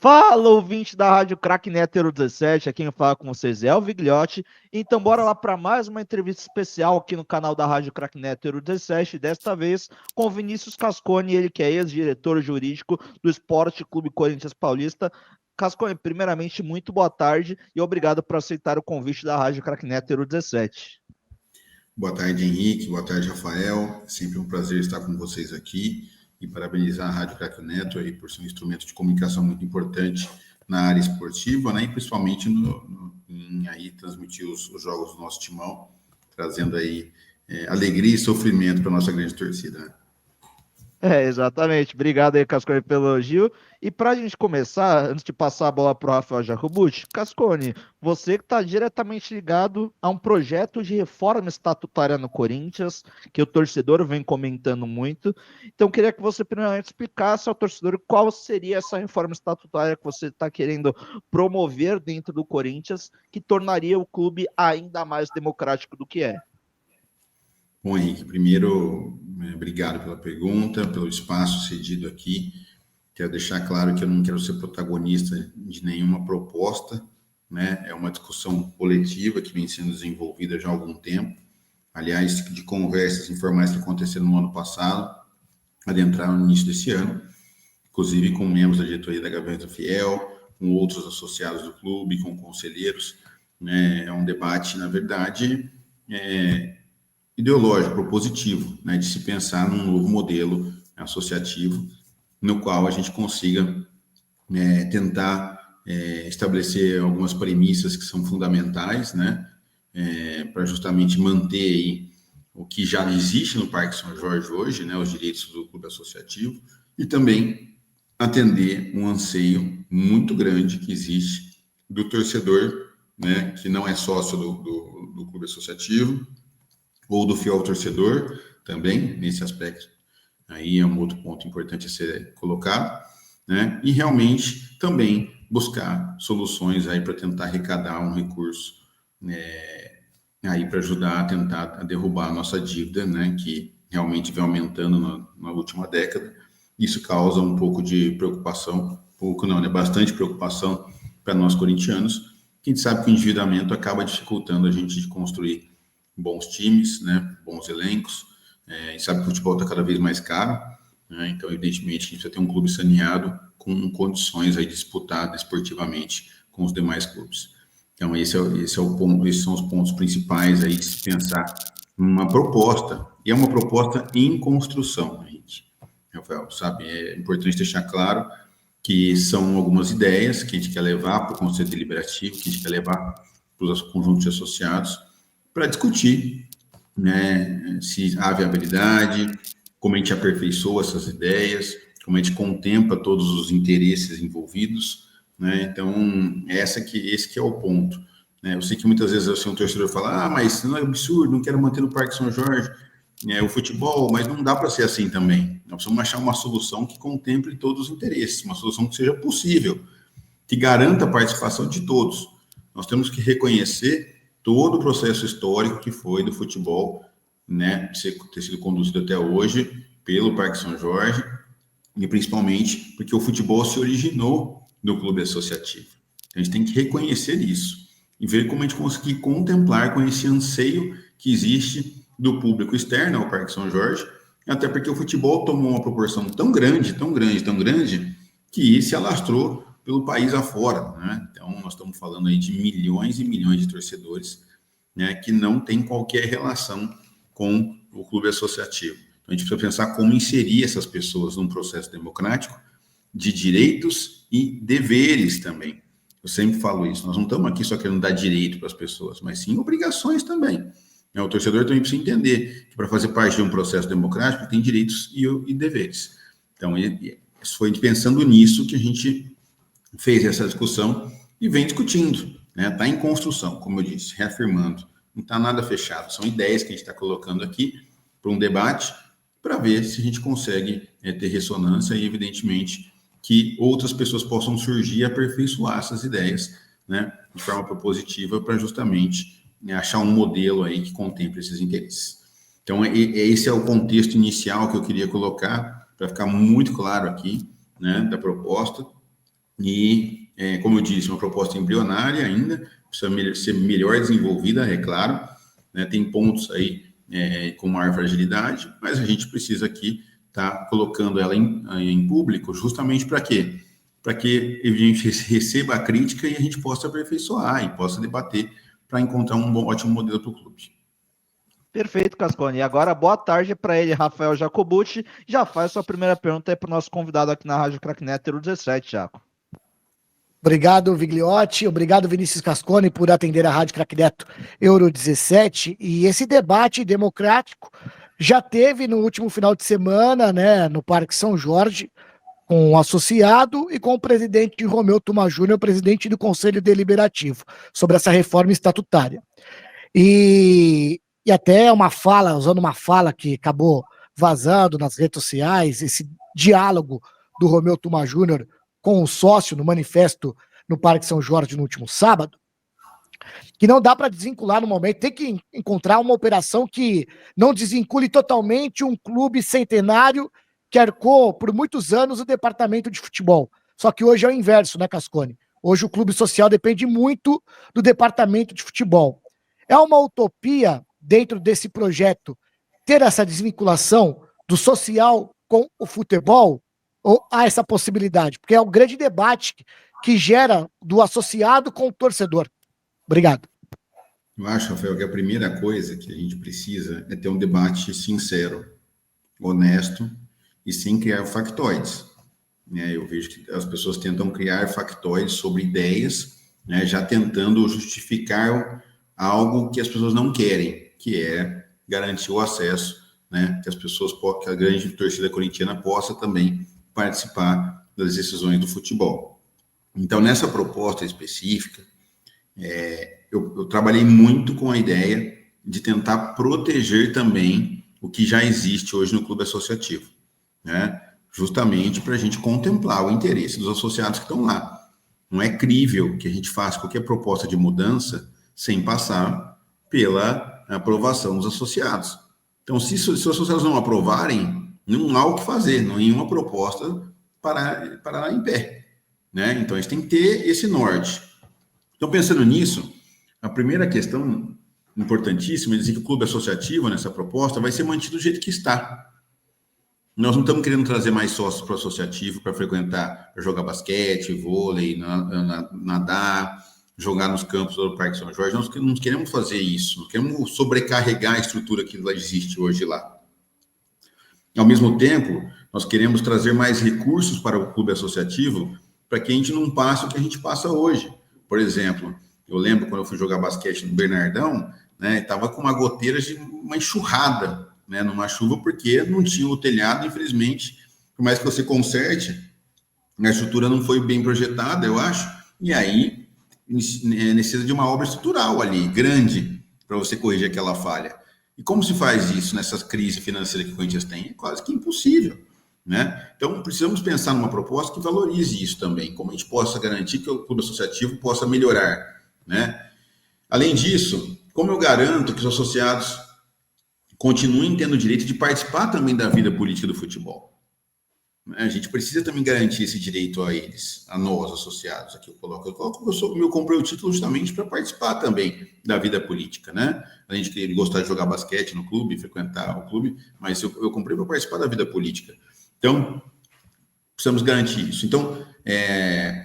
Fala, ouvinte da Rádio Crack Neto 17, aqui quem fala com vocês é o Vigliotti. Então, bora lá para mais uma entrevista especial aqui no canal da Rádio Crack Neto 17, desta vez com o Vinícius Cascone, ele que é ex-diretor jurídico do Esporte Clube Corinthians Paulista. Cascone, primeiramente, muito boa tarde e obrigado por aceitar o convite da Rádio Crack Neto 17. Boa tarde, Henrique. Boa tarde, Rafael. Sempre um prazer estar com vocês aqui e parabenizar a Rádio Crack Neto aí por ser um instrumento de comunicação muito importante na área esportiva, né? E principalmente em aí transmitir os jogos do nosso timão, trazendo aí alegria e sofrimento para a nossa grande torcida, né? Exatamente. Obrigado aí, Cascone, pelo elogio. E para a gente começar, antes de passar a bola para o Rafael Jacobucci, Cascone, você que está diretamente ligado a um projeto de reforma estatutária no Corinthians, que o torcedor vem comentando muito. Então, queria que você primeiramente explicasse ao torcedor qual seria essa reforma estatutária que você está querendo promover dentro do Corinthians, que tornaria o clube ainda mais democrático do que é. Bom, Henrique, primeiro, obrigado pela pergunta, pelo espaço cedido aqui. Quero deixar claro que eu não quero ser protagonista de nenhuma proposta, né? É uma discussão coletiva que vem sendo desenvolvida já há algum tempo. Aliás, de conversas informais que aconteceram no ano passado, adentraram no início desse ano, inclusive com membros da diretoria da Gaveta Fiel, com outros associados do clube, com conselheiros, né? É um debate, na verdade, ideológico, propositivo, né, de se pensar num novo modelo associativo, no qual a gente consiga tentar estabelecer algumas premissas que são fundamentais, né, para justamente manter aí o que já existe no Parque São Jorge hoje, né, os direitos do clube associativo, e também atender um anseio muito grande que existe do torcedor, né, que não é sócio do clube associativo, ou do fiel torcedor, também, nesse aspecto. Aí é um outro ponto importante a ser colocado, né? E realmente também buscar soluções aí para tentar arrecadar um recurso, aí para ajudar a tentar derrubar a nossa dívida, né? Que realmente vem aumentando na última década. Isso causa um pouco de preocupação, bastante preocupação para nós corintianos, que a gente sabe que o endividamento acaba dificultando a gente de construir bons times, né, bons elencos, e sabe que o futebol está cada vez mais caro, né, então evidentemente a gente precisa ter um clube saneado com condições aí de disputar esportivamente com os demais clubes. Então esse é o ponto, esses são os pontos principais aí de se pensar numa proposta, e é uma proposta em construção, gente. Rafael, sabe, é importante deixar claro que são algumas ideias que a gente quer levar para o Conselho Deliberativo, que a gente quer levar para os conjuntos de associados, para discutir, né, se há viabilidade, como a gente aperfeiçoa essas ideias, como a gente contempla todos os interesses envolvidos, né? Então, esse que é o ponto, né? Eu sei que muitas vezes assim, um torcedor fala, mas não é absurdo, não quero manter no Parque São Jorge o futebol, mas não dá para ser assim também. Nós precisamos achar uma solução que contemple todos os interesses, uma solução que seja possível, que garanta a participação de todos. Nós temos que reconhecer todo o processo histórico que foi do futebol, né, ter sido conduzido até hoje pelo Parque São Jorge, e principalmente porque o futebol se originou do clube associativo. Então, a gente tem que reconhecer isso e ver como a gente conseguir contemplar com esse anseio que existe do público externo ao Parque São Jorge, até porque o futebol tomou uma proporção tão grande, que se alastrou pelo país afora, né? Então, nós estamos falando aí de milhões e milhões de torcedores, né, que não tem qualquer relação com o clube associativo. Então, a gente precisa pensar como inserir essas pessoas num processo democrático de direitos e deveres também. Eu sempre falo isso, nós não estamos aqui só querendo dar direito para as pessoas, mas sim obrigações também. O torcedor também precisa entender que para fazer parte de um processo democrático tem direitos e deveres. Então, foi pensando nisso que a gente fez essa discussão e vem discutindo, né? Está em construção, como eu disse, reafirmando. Não está nada fechado, são ideias que a gente está colocando aqui para um debate, para ver se a gente consegue ter ressonância e, evidentemente, que outras pessoas possam surgir e aperfeiçoar essas ideias, né, de forma propositiva para justamente achar um modelo aí que contemple esses interesses. Então, esse é o contexto inicial que eu queria colocar, para ficar muito claro aqui, né, da proposta. e, como eu disse, uma proposta embrionária ainda, precisa ser melhor desenvolvida, é claro, né? Tem pontos aí com maior fragilidade, mas a gente precisa aqui estar colocando ela em público justamente para quê? Para que a gente receba a crítica e a gente possa aperfeiçoar e possa debater para encontrar um ótimo modelo para o clube. Perfeito, Cascone. E agora, boa tarde para ele, Rafael Jacobucci. Já faz sua primeira pergunta aí para o nosso convidado aqui na Rádio Cracknet 17, Jaco. Obrigado, Vigliotti. Obrigado, Vinícius Cascone, por atender a Rádio Crackneto Euro 17. E esse debate democrático já teve no último final de semana, né, no Parque São Jorge, com o associado e com o presidente Romeu Tuma Júnior, presidente do Conselho Deliberativo, sobre essa reforma estatutária. E até usando uma fala que acabou vazando nas redes sociais, esse diálogo do Romeu Tuma Júnior com o sócio no manifesto no Parque São Jorge no último sábado, que não dá para desvincular no momento, tem que encontrar uma operação que não desvincule totalmente um clube centenário que arcou por muitos anos o departamento de futebol. Só que hoje é o inverso, né, Cascone? Hoje o clube social depende muito do departamento de futebol. É uma utopia, dentro desse projeto, ter essa desvinculação do social com o futebol? Ou há essa possibilidade? Porque é um grande debate que gera do associado com o torcedor. Obrigado. Eu acho, Rafael, que a primeira coisa que a gente precisa é ter um debate sincero, honesto e sem criar factoides. Eu vejo que as pessoas tentam criar factoides sobre ideias, né, já tentando justificar algo que as pessoas não querem, que é garantir o acesso, né, que a grande torcida corintiana possa também participar das decisões do futebol. Então, nessa proposta específica, eu trabalhei muito com a ideia de tentar proteger também o que já existe hoje no clube associativo, né? Justamente para a gente contemplar o interesse dos associados que estão lá. Não é crível que a gente faça qualquer proposta de mudança sem passar pela aprovação dos associados. Então, se os associados não aprovarem, não há o que fazer, nenhuma proposta parar em pé, né? Então, a gente tem que ter esse norte. Então, pensando nisso, a primeira questão importantíssima é dizer que o clube associativo, nessa proposta, vai ser mantido do jeito que está. Nós não estamos querendo trazer mais sócios para o associativo para frequentar, para jogar basquete, vôlei, nadar, jogar nos campos do Parque São Jorge. Nós não queremos fazer isso, não queremos sobrecarregar a estrutura que existe hoje lá. Ao mesmo tempo, nós queremos trazer mais recursos para o clube associativo para que a gente não passe o que a gente passa hoje. Por exemplo, eu lembro quando eu fui jogar basquete no Bernardão, né, estava com uma goteira de uma enxurrada, né, numa chuva, porque não tinha o telhado, infelizmente, por mais que você conserte, a estrutura não foi bem projetada, eu acho, e aí necessita de uma obra estrutural ali, grande, para você corrigir aquela falha. E como se faz isso nessa crise financeira que o Corinthians tem? É quase que impossível, né? Então, precisamos pensar numa proposta que valorize isso também, como a gente possa garantir que o clube associativo possa melhorar, né? Além disso, como eu garanto que os associados continuem tendo o direito de participar também da vida política do futebol? A gente precisa também garantir esse direito a eles, a nós, associados. Aqui eu comprei o título justamente para participar também da vida política, né? Além de querer gostar de jogar basquete no clube, frequentar o clube, mas eu comprei para participar da vida política. Então, precisamos garantir isso. Então,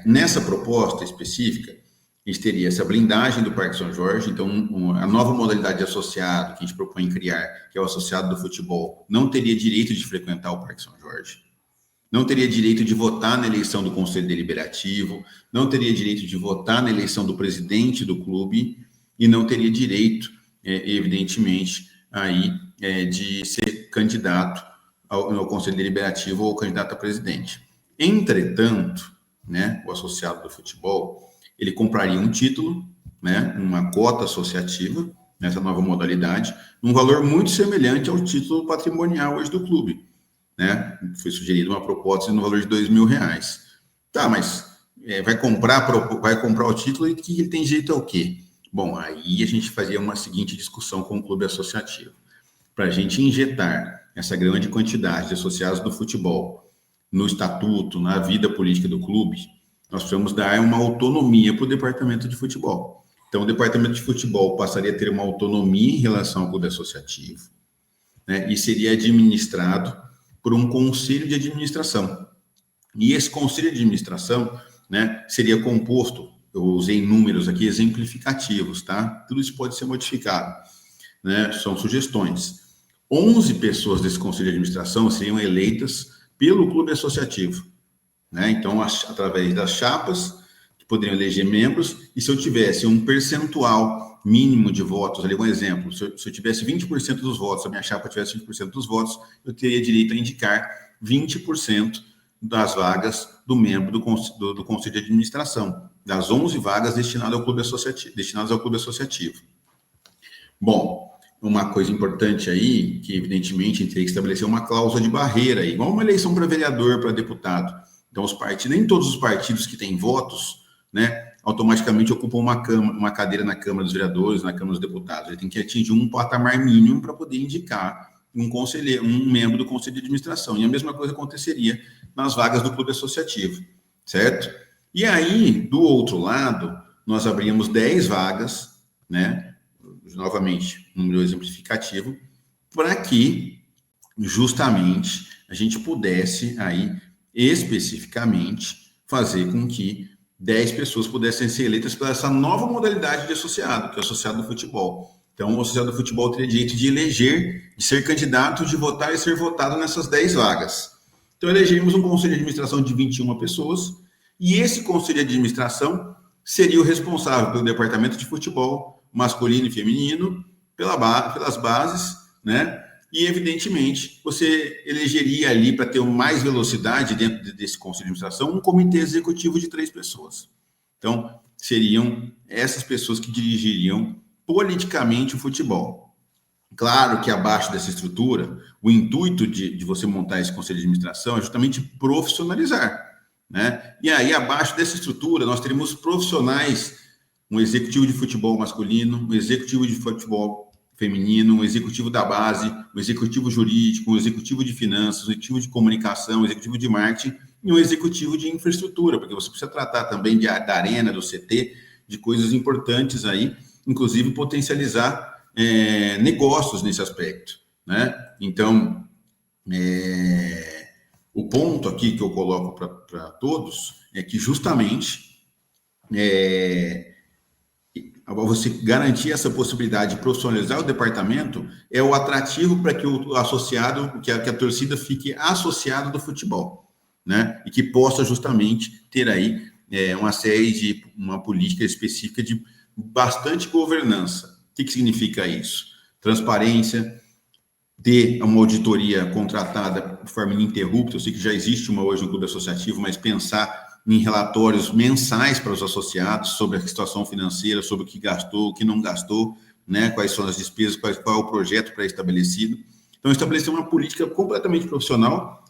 nessa proposta específica, a gente teria essa blindagem do Parque São Jorge. Então, a nova modalidade de associado que a gente propõe criar, que é o associado do futebol, não teria direito de frequentar o Parque São Jorge, não teria direito de votar na eleição do Conselho Deliberativo, não teria direito de votar na eleição do presidente do clube e não teria direito, evidentemente, aí, de ser candidato ao Conselho Deliberativo ou candidato a presidente. Entretanto, né, o associado do futebol, ele compraria um título, né, uma cota associativa, nessa nova modalidade, num valor muito semelhante ao título patrimonial hoje do clube, né? Foi sugerida uma proposta no valor de R$2.000. Tá, mas vai comprar o título e que ele tem direito ao quê? Bom, aí a gente fazia uma seguinte discussão com o clube associativo. Para a gente injetar essa grande quantidade de associados do futebol no estatuto, na vida política do clube, nós precisamos dar uma autonomia para o departamento de futebol. Então, o departamento de futebol passaria a ter uma autonomia em relação ao clube associativo, né, e seria administrado por um conselho de administração. E esse conselho de administração, né, seria composto, eu usei números aqui exemplificativos, tá? Tudo isso pode ser modificado, né? São sugestões. 11 pessoas desse conselho de administração seriam eleitas pelo clube associativo, né? Então, através das chapas, que poderiam eleger membros, e se eu tivesse um percentual mínimo de votos, ali um exemplo, se eu tivesse 20% dos votos, se a minha chapa tivesse 20% dos votos, eu teria direito a indicar 20% das vagas do membro do Conselho de Administração, das 11 vagas destinadas ao clube associativo. Bom, uma coisa importante aí, que evidentemente a gente teria que estabelecer uma cláusula de barreira, igual uma eleição para vereador, para deputado. Então, nem todos os partidos que têm votos, né, automaticamente ocupam uma cadeira na Câmara dos Vereadores, na Câmara dos Deputados. Ele tem que atingir um patamar mínimo para poder indicar um membro do Conselho de Administração. E a mesma coisa aconteceria nas vagas do clube associativo, certo? E aí, do outro lado, nós abrimos 10 vagas, né? Novamente, número exemplificativo, para que, justamente, a gente pudesse aí, especificamente, fazer com que 10 pessoas pudessem ser eleitas para essa nova modalidade de associado, que é o associado do futebol. Então, o associado do futebol teria direito de eleger, de ser candidato, de votar e ser votado nessas 10 vagas. Então, elegemos um conselho de administração de 21 pessoas, e esse conselho de administração seria o responsável pelo departamento de futebol, masculino e feminino, pelas bases, né? E, evidentemente, você elegeria ali, para ter mais velocidade dentro desse conselho de administração, um comitê executivo de 3 pessoas. Então, seriam essas pessoas que dirigiriam politicamente o futebol. Claro que abaixo dessa estrutura, o intuito de você montar esse conselho de administração é justamente profissionalizar, né? E aí, abaixo dessa estrutura, nós teríamos profissionais, um executivo de futebol masculino, um executivo de futebol feminino, um executivo da base, um executivo jurídico, um executivo de finanças, um executivo de comunicação, um executivo de marketing e um executivo de infraestrutura, porque você precisa tratar também da arena, do CT, de coisas importantes aí, inclusive potencializar negócios nesse aspecto, né? Então, o ponto aqui que eu coloco para todos é que justamente você garantir essa possibilidade de profissionalizar o departamento é o atrativo para que o associado, que a torcida fique associado do futebol, né? E que possa justamente ter aí uma política específica de bastante governança. O que significa isso? Transparência, ter uma auditoria contratada de forma ininterrupta. Eu sei que já existe uma hoje no clube associativo, mas pensar em relatórios mensais para os associados sobre a situação financeira, sobre o que gastou, o que não gastou, né? Quais são as despesas, qual é o projeto pré-estabelecido. Então, estabelecer uma política completamente profissional,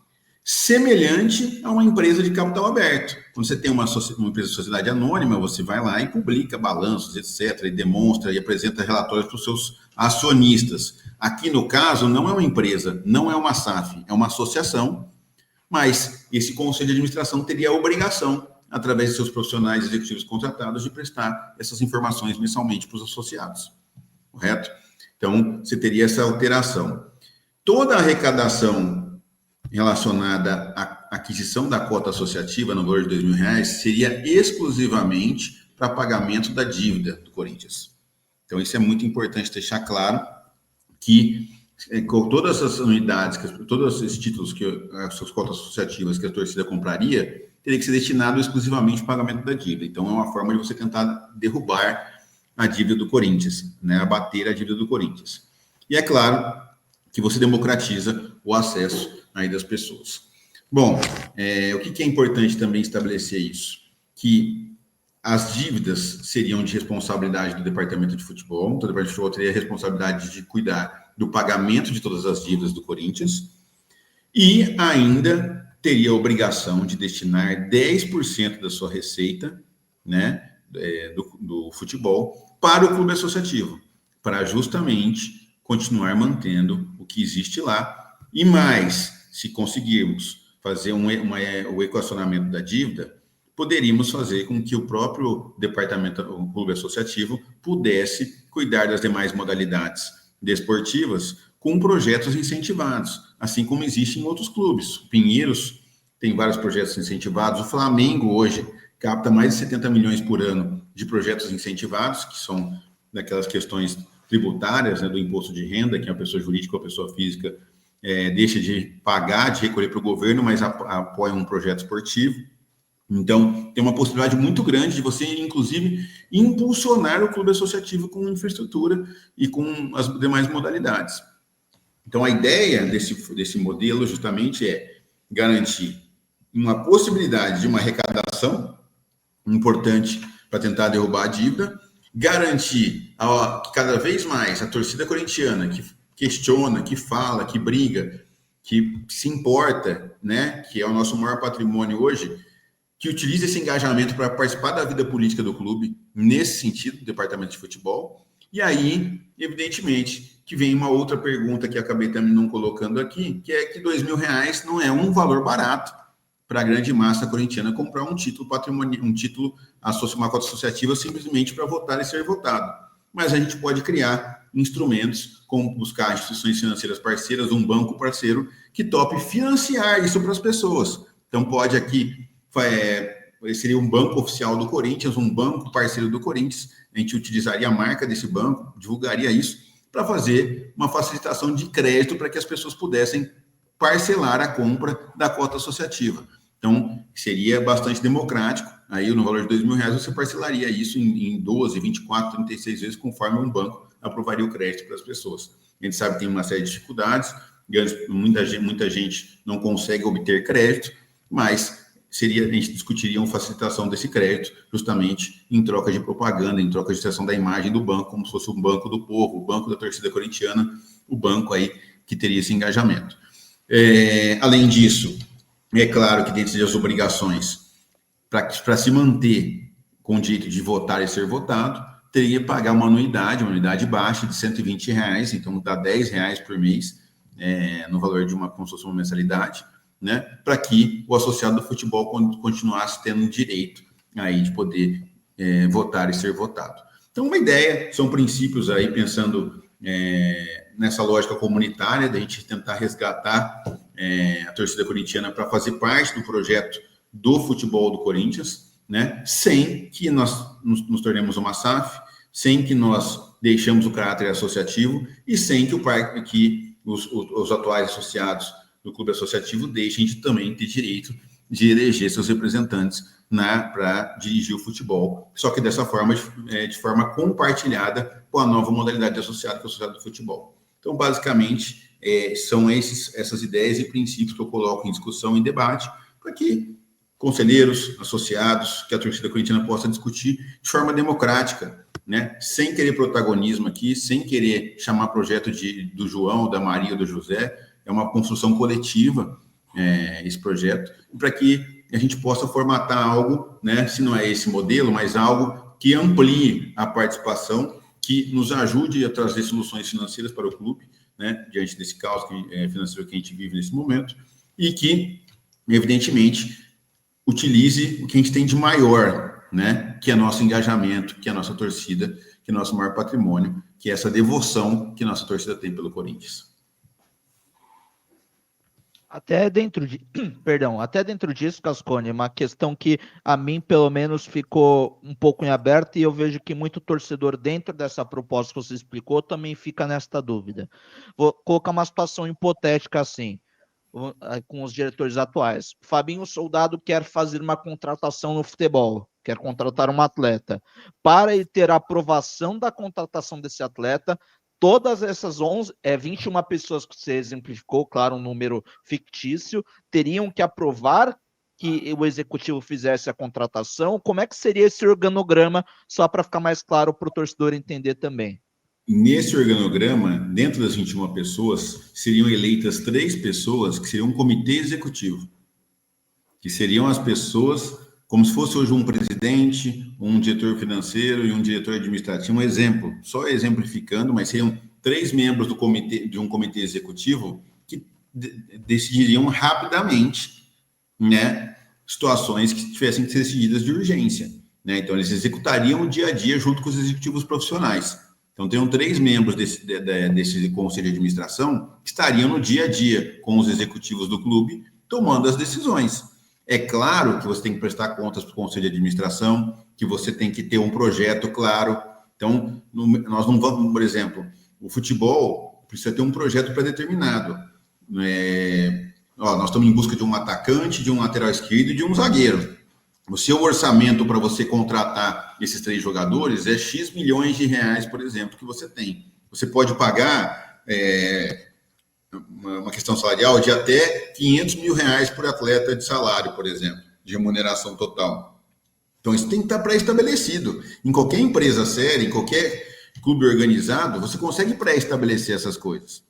semelhante a uma empresa de capital aberto. Quando você tem uma empresa de sociedade anônima, você vai lá e publica balanços, etc., e demonstra e apresenta relatórios para os seus acionistas. Aqui, no caso, não é uma empresa, não é uma SAF, é uma associação, mas esse conselho de administração teria a obrigação, através de seus profissionais executivos contratados, de prestar essas informações mensalmente para os associados, correto? Então, você teria essa alteração. Toda a arrecadação relacionada à aquisição da cota associativa no valor de R$2.000 seria exclusivamente para pagamento da dívida do Corinthians. Então, isso é muito importante deixar claro que com todas essas unidades, todos esses títulos, essas cotas associativas que a torcida compraria, teria que ser destinado exclusivamente ao pagamento da dívida. Então, é uma forma de você tentar derrubar a dívida do Corinthians, né? Abater a dívida do Corinthians. E é claro que você democratiza o acesso aí das pessoas. Bom, o que é importante também estabelecer isso? Que as dívidas seriam de responsabilidade do departamento de futebol, então o departamento de futebol teria a responsabilidade de cuidar do pagamento de todas as dívidas do Corinthians e ainda teria a obrigação de destinar 10% da sua receita, né, do futebol para o clube associativo, para justamente continuar mantendo o que existe lá. E mais, se conseguirmos fazer o equacionamento da dívida, poderíamos fazer com que o próprio departamento, o clube associativo, pudesse cuidar das demais modalidades desportivas com projetos incentivados, assim como existe em outros clubes. O Pinheiros tem vários projetos incentivados, o Flamengo hoje capta mais de 70 milhões por ano de projetos incentivados, que são daquelas questões tributárias, né, do imposto de renda, que a pessoa jurídica ou a pessoa física deixa de pagar, de recolher para o governo, mas apoia um projeto esportivo. Então, tem uma possibilidade muito grande de você, inclusive, impulsionar o clube associativo com infraestrutura e com as demais modalidades. Então, a ideia desse modelo justamente é garantir uma possibilidade de uma arrecadação importante para tentar derrubar a dívida, garantir que cada vez mais a torcida corintiana que questiona, que fala, que briga, que se importa, né, que é o nosso maior patrimônio hoje, que utilize esse engajamento para participar da vida política do clube, nesse sentido, do departamento de futebol. E aí, evidentemente, que vem uma outra pergunta que acabei também não colocando aqui, que é que R$2.000 não é um valor barato para a grande massa corintiana comprar um título patrimonial, uma cota associativa simplesmente para votar e ser votado. Mas a gente pode criar instrumentos, como buscar instituições financeiras parceiras, um banco parceiro que tope financiar isso para as pessoas. Então pode aqui, seria um banco oficial do Corinthians, um banco parceiro do Corinthians, a gente utilizaria a marca desse banco, divulgaria isso, para fazer uma facilitação de crédito para que as pessoas pudessem parcelar a compra da cota associativa. Então, seria bastante democrático. Aí, no valor de R$2.000, você parcelaria isso em 12, 24, 36 vezes, conforme um banco aprovaria o crédito para as pessoas. A gente sabe que tem uma série de dificuldades, muita gente não consegue obter crédito, mas a gente discutiria uma facilitação desse crédito, justamente em troca de propaganda, em troca de extensão da imagem do banco, como se fosse um banco do povo, o banco da torcida corintiana, o banco aí que teria esse engajamento. Além disso, é claro que dentro das obrigações, para se manter com o direito de votar e ser votado, teria que pagar uma anuidade baixa de R$120, então dá R$10 por mês, no valor de como se fosse uma mensalidade, né, para que o associado do futebol continuasse tendo direito aí de poder votar e ser votado. Então, uma ideia, são princípios aí, pensando nessa lógica comunitária, da gente tentar resgatar a torcida corintiana para fazer parte do projeto do futebol do Corinthians, né, sem que nós nos tornemos uma SAF, sem que nós deixemos o caráter associativo e sem que os atuais associados do clube associativo deixem de também ter direito de eleger seus representantes para dirigir o futebol, só que dessa forma, de forma compartilhada com a nova modalidade de associado, que é o associado do futebol. Então, basicamente, são essas ideias e princípios que eu coloco em discussão, em debate, para que conselheiros, associados, que a torcida corintiana possa discutir de forma democrática, né? Sem querer protagonismo aqui, sem querer chamar projeto do João, da Maria ou do José. É uma construção coletiva, esse projeto, para que a gente possa formatar algo, né, se não é esse modelo, mas algo que amplie a participação, que nos ajude a trazer soluções financeiras para o clube, né, diante desse caos financeiro que a gente vive nesse momento, e que, evidentemente, utilize o que a gente tem de maior, né, que é nosso engajamento, que é a nossa torcida, que é nosso maior patrimônio, que é essa devoção que nossa torcida tem pelo Corinthians. Até dentro disso, Cascone, uma questão que a mim, pelo menos, ficou um pouco em aberto, e eu vejo que muito torcedor dentro dessa proposta que você explicou também fica nesta dúvida. Vou colocar uma situação hipotética assim, com os diretores atuais. Fabinho Soldado quer fazer uma contratação no futebol, quer contratar um atleta. Para ele ter a aprovação da contratação desse atleta, todas essas 21 pessoas que você exemplificou, claro, um número fictício, teriam que aprovar que o executivo fizesse a contratação. Como é que seria esse organograma, só para ficar mais claro para o torcedor entender também? Nesse organograma, dentro das 21 pessoas, seriam eleitas 3 pessoas que seriam um comitê executivo, que seriam as pessoas, como se fosse hoje um presidente, um diretor financeiro e um diretor administrativo, um exemplo, só exemplificando, mas seriam 3 membros de um comitê executivo que decidiriam rapidamente, né, situações que tivessem que ser decididas de urgência, né? Então, eles executariam o dia a dia junto com os executivos profissionais. Então, tem 3 membros desse conselho de administração que estariam no dia a dia com os executivos do clube, tomando as decisões. É claro que você tem que prestar contas para o conselho de administração, que você tem que ter um projeto claro. Então, nós não vamos, por exemplo, o futebol precisa ter um projeto pré-determinado. Nós estamos em busca de um atacante, de um lateral esquerdo e de um zagueiro. O seu orçamento para você contratar esses 3 jogadores é X milhões de reais, por exemplo, que você tem. Você pode pagar uma questão salarial de até 500 mil reais por atleta de salário, por exemplo, de remuneração total. Então, isso tem que estar pré-estabelecido. Em qualquer empresa séria, em qualquer clube organizado, você consegue pré-estabelecer essas coisas.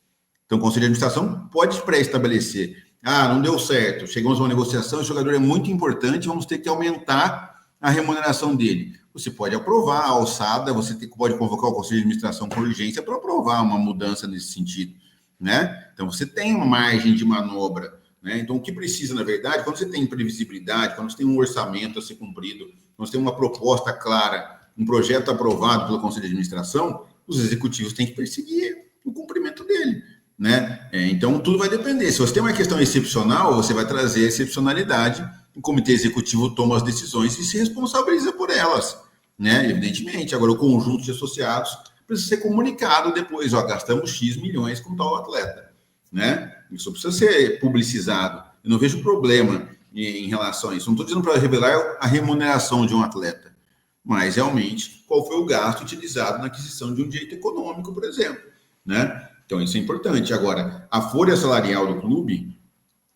Então, o Conselho de Administração pode pré-estabelecer. Não deu certo, chegamos a uma negociação, o jogador é muito importante, vamos ter que aumentar a remuneração dele. Você pode aprovar a alçada, você pode convocar o Conselho de Administração com urgência para aprovar uma mudança nesse sentido, né? Então, você tem uma margem de manobra, né? Então, o que precisa, na verdade, quando você tem previsibilidade, quando você tem um orçamento a ser cumprido, quando você tem uma proposta clara, um projeto aprovado pelo Conselho de Administração, os executivos têm que perseguir o cumprimento dele, né? Então, tudo vai depender. Se você tem uma questão excepcional, você vai trazer a excepcionalidade, o comitê executivo toma as decisões e se responsabiliza por elas, né? Evidentemente. Agora, o conjunto de associados precisa ser comunicado depois, gastamos X milhões com tal atleta, né? Isso precisa ser publicizado. Eu não vejo problema em relação a isso. Não estou dizendo para revelar a remuneração de um atleta, mas realmente qual foi o gasto utilizado na aquisição de um direito econômico, por exemplo, né? Então, isso é importante. Agora, a folha salarial do clube,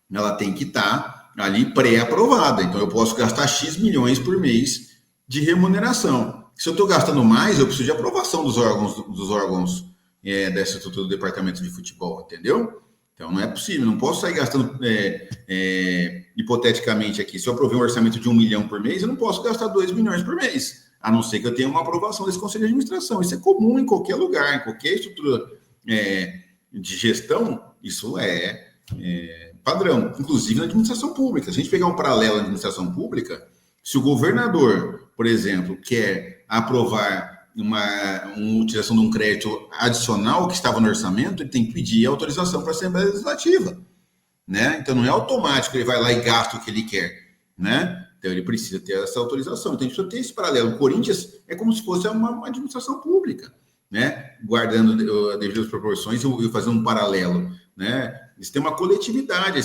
ela tem que estar ali pré-aprovada. Então, eu posso gastar X milhões por mês de remuneração. Se eu estou gastando mais, eu preciso de aprovação dos órgãos dessa estrutura do departamento de futebol, entendeu? Então, não é possível. Não posso sair gastando, hipoteticamente aqui, se eu aprovei um orçamento de 1 milhão por mês, eu não posso gastar 2 milhões por mês, a não ser que eu tenha uma aprovação desse Conselho de Administração. Isso é comum em qualquer lugar, em qualquer estrutura de gestão, isso é padrão, inclusive na administração pública. Se a gente pegar um paralelo na administração pública, se o governador, por exemplo, quer aprovar uma utilização de um crédito adicional que estava no orçamento, ele tem que pedir autorização para a Assembleia Legislativa, né? Então não é automático, ele vai lá e gasta o que ele quer, né? Então ele precisa ter essa autorização. Então a gente precisa ter esse paralelo. O Corinthians é como se fosse uma administração pública, né? Guardando as devidas proporções e fazendo um paralelo, né? Isso tem uma coletividade,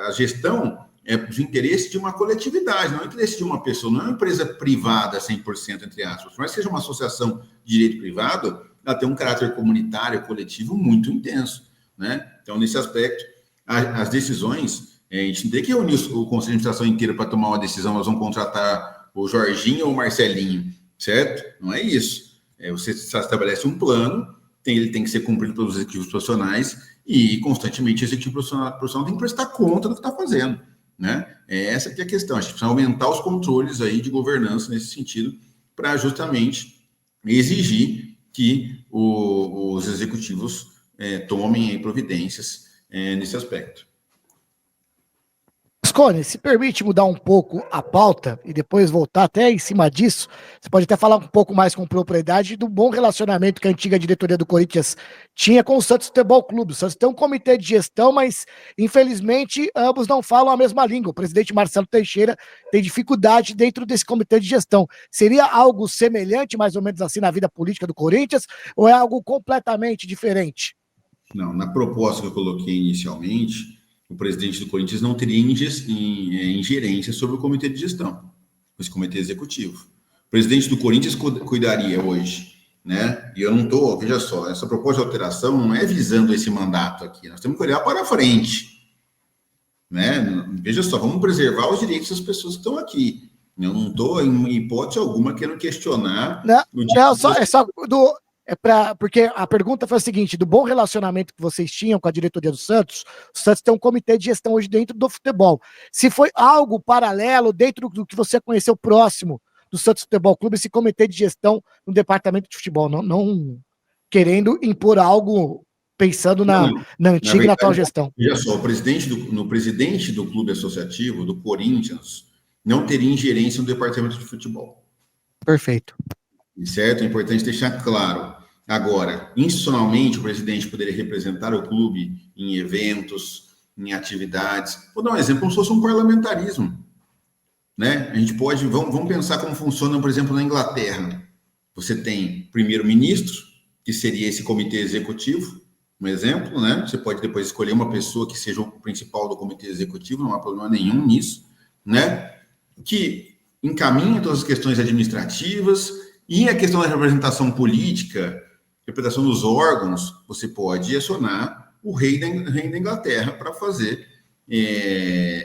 a gestão é de interesse de uma coletividade, não é interesse de uma pessoa, não é uma empresa privada 100%, entre aspas, mas seja uma associação de direito privado, ela tem um caráter comunitário, coletivo muito intenso, né? Então, nesse aspecto, as decisões, a gente não tem que reunir o Conselho de Administração inteiro para tomar uma decisão, nós vamos contratar o Jorginho ou o Marcelinho, certo? Não é isso. Você estabelece um plano, ele tem que ser cumprido pelos executivos profissionais e, constantemente, o executivo profissional tem que prestar conta do que está fazendo, né? Essa que é a questão. A gente precisa aumentar os controles aí de governança nesse sentido para justamente exigir que os executivos tomem aí providências nesse aspecto. Ascone, se permite mudar um pouco a pauta e depois voltar até em cima disso, você pode até falar um pouco mais com propriedade do bom relacionamento que a antiga diretoria do Corinthians tinha com o Santos Futebol Clube. O Santos tem um comitê de gestão, mas infelizmente ambos não falam a mesma língua. O presidente Marcelo Teixeira tem dificuldade dentro desse comitê de gestão. Seria algo semelhante, mais ou menos assim, na vida política do Corinthians, ou é algo completamente diferente? Não, na proposta que eu coloquei inicialmente, o presidente do Corinthians não teria ingerência sobre o comitê de gestão, esse comitê executivo. O presidente do Corinthians cuidaria hoje, né? E eu não estou, veja só, essa proposta de alteração não é visando esse mandato aqui, nós temos que olhar para frente, né? Veja só, vamos preservar os direitos das pessoas que estão aqui. Eu não estou, em hipótese alguma, querendo questionar. Porque a pergunta foi a seguinte: do bom relacionamento que vocês tinham com a diretoria do Santos, o Santos tem um comitê de gestão hoje dentro do futebol. Se foi algo paralelo dentro do que você conheceu próximo do Santos Futebol Clube, esse comitê de gestão no departamento de futebol, não querendo impor algo pensando na antiga e na atual gestão. Veja só, no presidente do clube associativo, do Corinthians, não teria ingerência no departamento de futebol. Perfeito. Certo? É importante deixar claro. Agora, institucionalmente, o presidente poderia representar o clube em eventos, em atividades. Vou dar um exemplo, como se fosse um parlamentarismo. Né? A gente pode, vamos pensar como funciona, por exemplo, na Inglaterra. Você tem primeiro-ministro, que seria esse comitê executivo, um exemplo, né? Você pode depois escolher uma pessoa que seja o principal do comitê executivo, não há problema nenhum nisso, né? Que encaminha todas as questões administrativas e a questão da representação política, representação dos órgãos, você pode acionar o rei da Inglaterra para fazer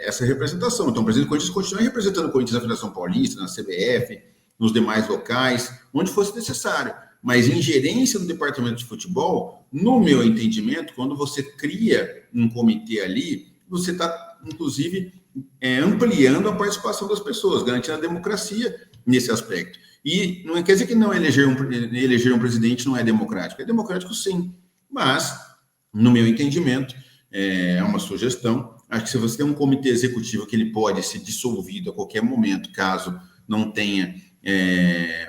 essa representação. Então, o presidente do Corinthians continua representando o Corinthians na Federação Paulista, na CBF, nos demais locais, onde fosse necessário. Mas ingerência no departamento de futebol, no meu entendimento, quando você cria um comitê ali, você está, inclusive, ampliando a participação das pessoas, garantindo a democracia nesse aspecto. E não quer dizer que não eleger um presidente não é democrático. É democrático, sim. Mas, no meu entendimento, é uma sugestão. Acho que se você tem um comitê executivo que ele pode ser dissolvido a qualquer momento, caso não tenha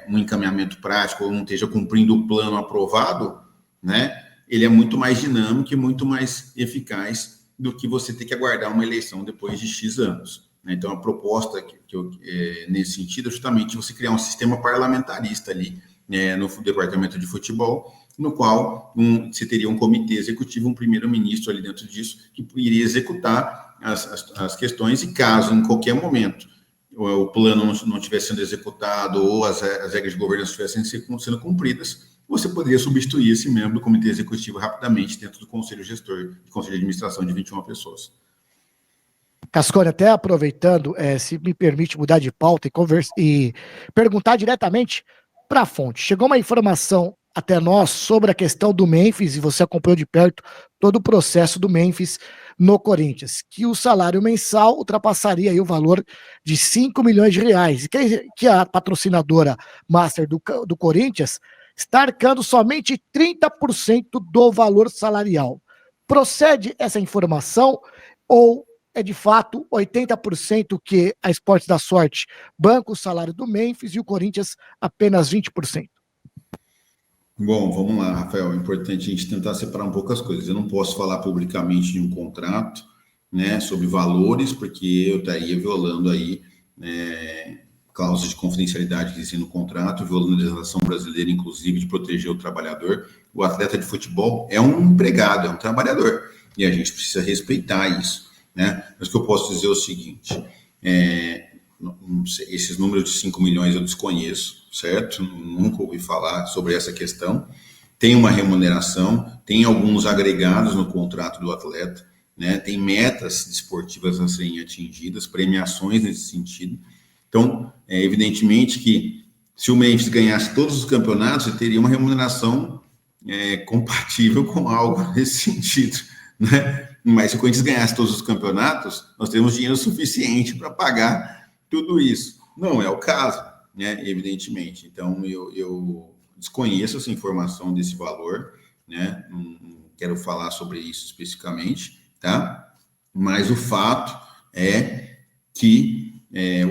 um encaminhamento prático ou não esteja cumprindo o plano aprovado, né, ele é muito mais dinâmico e muito mais eficaz do que você ter que aguardar uma eleição depois de X anos. Então, a proposta nesse sentido é justamente você criar um sistema parlamentarista ali no departamento de futebol, no qual você teria um comitê executivo, um primeiro-ministro ali dentro disso, que iria executar as questões e caso, em qualquer momento, o plano não estivesse sendo executado ou as regras de governança estivessem sendo cumpridas, você poderia substituir esse membro do comitê executivo rapidamente dentro do conselho gestor, do conselho de administração de 21 pessoas. Cascone, até aproveitando, se me permite mudar de pauta e perguntar diretamente para a fonte. Chegou uma informação até nós sobre a questão do Memphis, e você acompanhou de perto todo o processo do Memphis no Corinthians, que o salário mensal ultrapassaria aí o valor de 5 milhões de reais, e que a patrocinadora Master do Corinthians está arcando somente 30% do valor salarial. Procede essa informação ou é de fato 80% que a Esportes da Sorte banca o salário do Memphis e o Corinthians apenas 20%? Bom, vamos lá, Rafael. É importante a gente tentar separar um pouco as coisas. Eu não posso falar publicamente de um contrato, né, sobre valores, porque eu estaria violando aí cláusulas de confidencialidade que existem no contrato, violando a legislação brasileira, inclusive, de proteger o trabalhador. O atleta de futebol é um empregado, é um trabalhador, e a gente precisa respeitar isso, né? Mas o que eu posso dizer é o seguinte: esses números de 5 milhões eu desconheço, certo? Nunca ouvi falar sobre essa questão. Tem uma remuneração, tem alguns agregados no contrato do atleta, né? Tem metas esportivas a serem atingidas, premiações nesse sentido. Então, evidentemente que se o Memphis ganhasse todos os campeonatos, ele teria uma remuneração compatível com algo nesse sentido, né? Mas se o Corinthians ganhasse todos os campeonatos, nós temos dinheiro suficiente para pagar tudo isso. Não é o caso, né? Evidentemente. Então, eu desconheço essa informação desse valor, né? Não quero falar sobre isso especificamente, tá? Mas o fato é que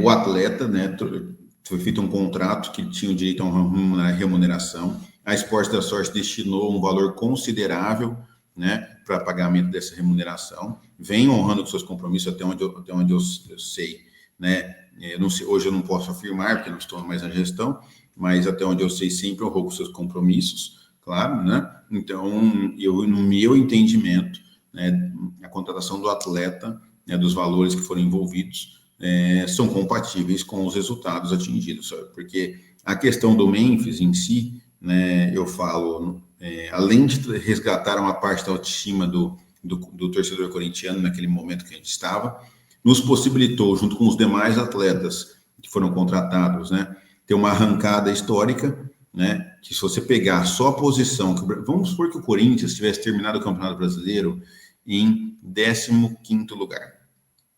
o atleta, né, foi feito um contrato que tinha o direito a uma remuneração. A Esportes da Sorte destinou um valor considerável, né, para pagamento dessa remuneração. Vem honrando com seus compromissos até onde eu sei, né? Não sei, hoje eu não posso afirmar, porque não estou mais na gestão, mas até onde eu sei, sempre honrou com seus compromissos, claro, né? Então, no meu entendimento, né, a contratação do atleta, né, dos valores que foram envolvidos, são compatíveis com os resultados atingidos, sabe? Porque a questão do Memphis em si, né, eu falo, além de resgatar uma parte da autoestima do torcedor corintiano naquele momento que a gente estava, nos possibilitou, junto com os demais atletas que foram contratados, né, ter uma arrancada histórica, né, que se você pegar só a posição, vamos supor que o Corinthians tivesse terminado o Campeonato Brasileiro em 15º lugar,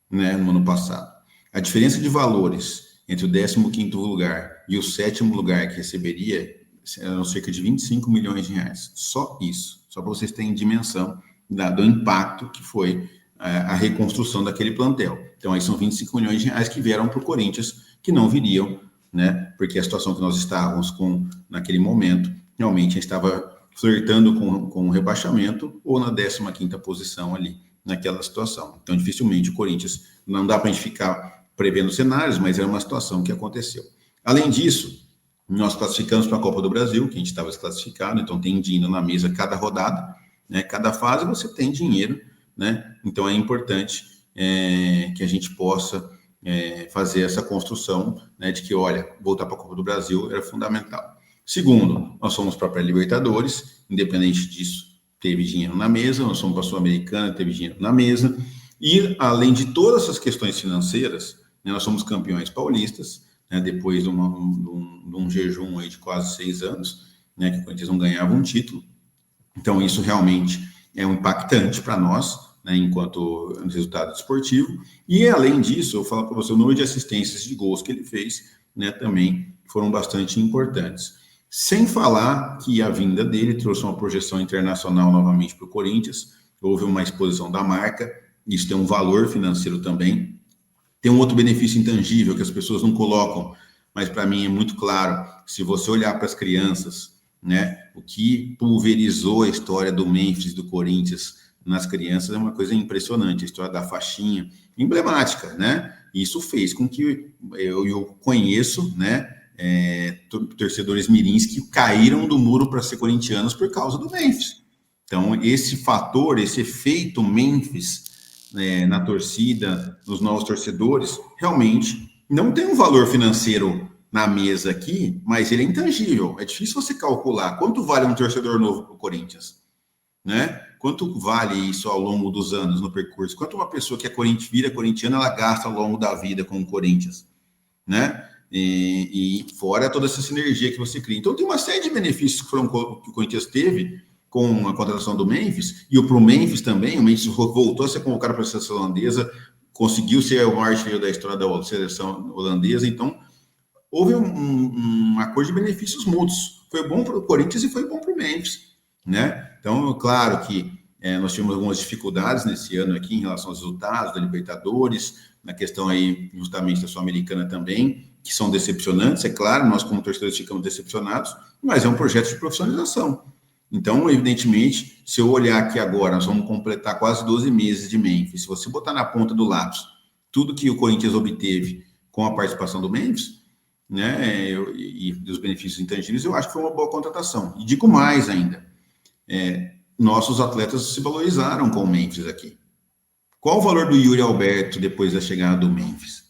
né, no ano passado. A diferença de valores entre o 15º lugar e o 7º lugar que receberia eram cerca de 25 milhões de reais. Só isso, só para vocês terem dimensão do impacto que foi a reconstrução daquele plantel. Então, aí são 25 milhões de reais que vieram para o Corinthians, que não viriam, né? Porque a situação que nós estávamos com naquele momento, realmente estava flertando com o rebaixamento ou na 15ª posição ali, naquela situação. Então, dificilmente o Corinthians, não dá para a gente ficar prevendo cenários, mas era uma situação que aconteceu. Além disso, nós classificamos para a Copa do Brasil, que a gente estava desclassificado, então tem dinheiro na mesa cada rodada, né? Cada fase você tem dinheiro, né? Então é importante que a gente possa fazer essa construção, né, de que, olha, voltar para a Copa do Brasil era fundamental. Segundo, nós fomos para a pré-Libertadores, independente disso, teve dinheiro na mesa, nós fomos para a Sul-Americana, teve dinheiro na mesa, e além de todas essas questões financeiras, né, nós somos campeões paulistas, né, depois de um jejum aí de quase 6 anos, né, que o Corinthians não ganhava um título. Então, isso realmente é um impactante para nós, né, enquanto resultado esportivo. E, além disso, eu falo para você, o número de assistências de gols que ele fez, né, também foram bastante importantes. Sem falar que a vinda dele trouxe uma projeção internacional novamente para o Corinthians, houve uma exposição da marca, isso tem um valor financeiro também. Tem um outro benefício intangível que as pessoas não colocam, mas para mim é muito claro. Se você olhar para as crianças, né, o que pulverizou a história do Memphis, do Corinthians nas crianças é uma coisa impressionante. A história da faixinha, emblemática, né? Isso fez com que eu conheço, né, torcedores mirins que caíram do muro para ser corintianos por causa do Memphis. Então, esse fator, esse efeito Memphis na torcida, nos novos torcedores, realmente não tem um valor financeiro na mesa aqui, mas ele é intangível. É difícil você calcular quanto vale um torcedor novo para o Corinthians, né? Quanto vale isso ao longo dos anos no percurso? Quanto uma pessoa que vira corintiana, ela gasta ao longo da vida com o Corinthians, né? E fora toda essa sinergia que você cria. Então, tem uma série de benefícios que o Corinthians teve com a contratação do Memphis, e pro Memphis também. O Memphis voltou a ser convocado para a seleção holandesa, conseguiu ser o maior artilheiro da história da seleção holandesa. Então, houve um acordo de benefícios mútuos. Foi bom para o Corinthians e foi bom para o Memphis, né? Então, claro que nós tivemos algumas dificuldades nesse ano aqui em relação aos resultados da Libertadores, na questão aí justamente da Sul-Americana também, que são decepcionantes, é claro, nós como torcedores ficamos decepcionados, mas é um projeto de profissionalização. Então, evidentemente, se eu olhar aqui agora, nós vamos completar quase 12 meses de Memphis. Se você botar na ponta do lápis tudo que o Corinthians obteve com a participação do Memphis, né, e dos benefícios intangíveis, eu acho que foi uma boa contratação. E digo mais ainda, nossos atletas se valorizaram com o Memphis aqui. Qual o valor do Yuri Alberto depois da chegada do Memphis?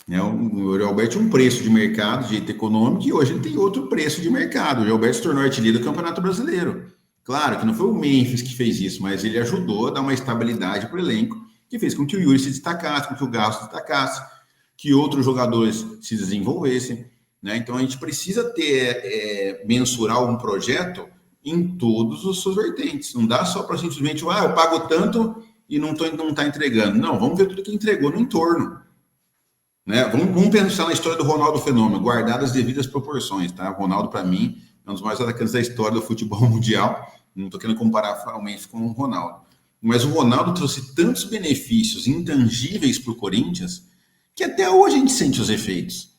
O Yuri Alberto tinha um preço de mercado, de jeito econômico, e hoje ele tem outro preço de mercado. O Yuri Alberto se tornou artilheiro do Campeonato Brasileiro. Claro que não foi o Memphis que fez isso, mas ele ajudou a dar uma estabilidade para o elenco, que fez com que o Yuri se destacasse, com que o Galo se destacasse, que outros jogadores se desenvolvessem, né? Então a gente precisa mensurar um projeto em todos os seus vertentes. Não dá só para simplesmente, eu pago tanto e não está entregando. Não, vamos ver tudo que entregou no entorno. Né? Vamos pensar na história do Ronaldo Fenômeno, guardadas as devidas proporções, tá? O Ronaldo, para mim, é um dos maiores atacantes da história do futebol mundial. Não estou querendo comparar realmente com o Ronaldo. Mas o Ronaldo trouxe tantos benefícios intangíveis para o Corinthians que até hoje a gente sente os efeitos,